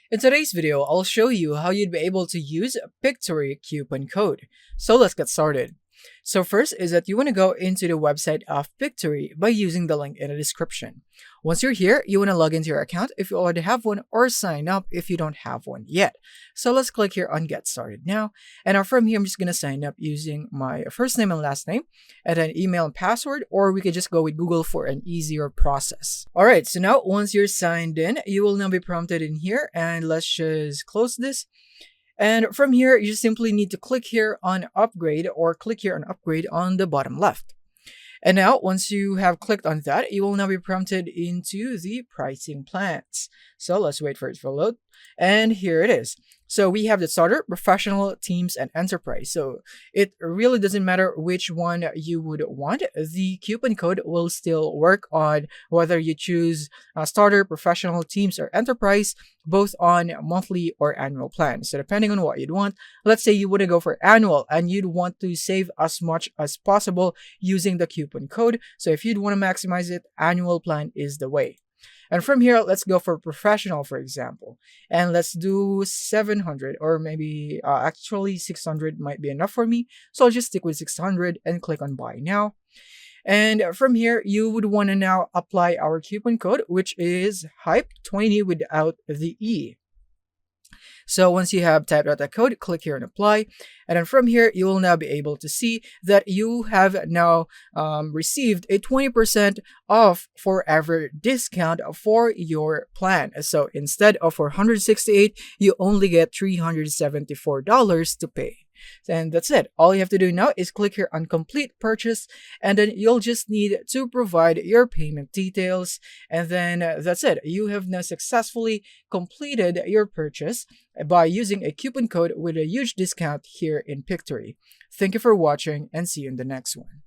In today's video, I'll show you how you'd be able to use a Pictory coupon code. So let's get started. So first is that you want to go into the website of Pictory by using the link in the description. Once you're here, you want to log into your account if you already have one or sign up if you don't have one yet. So let's click here on Get Started Now. And from here, I'm just going to sign up using my first name and last name and then email and password, or we could just go with Google for an easier process. All right, so now once you're signed in, you will now be prompted in here, and let's just close this. And from here, you simply need to click here on upgrade or click here on upgrade on the bottom left. And now, once you have clicked on that, you will now be prompted into the pricing plans. So let's wait for it to load. And here it is. So we have the starter, professional, teams, and enterprise. So it really doesn't matter which one you would want. The coupon code will still work on whether you choose starter, professional, teams, or enterprise, both on monthly or annual plans. So depending on what you'd want, let's say you want to go for annual and you'd want to save as much as possible using the coupon code. So if you'd want to maximize it, annual plan is the way. And from here, let's go for professional, for example. And let's do 700, or maybe actually 600 might be enough for me. So I'll just stick with 600 and click on buy now. And from here, you would want to now apply our coupon code, which is HYPE20 without the E. So once you have typed out that code, click here and apply. And then from here, you will now be able to see that you have now received a 20% off forever discount for your plan. So instead of $468, you only get $374 to pay. And that's it. All you have to do now is click here on complete purchase, and then you'll just need to provide your payment details, and then that's it. You have now successfully completed your purchase by using a coupon code with a huge discount here in Pictory. Thank you for watching, and see you in the next one.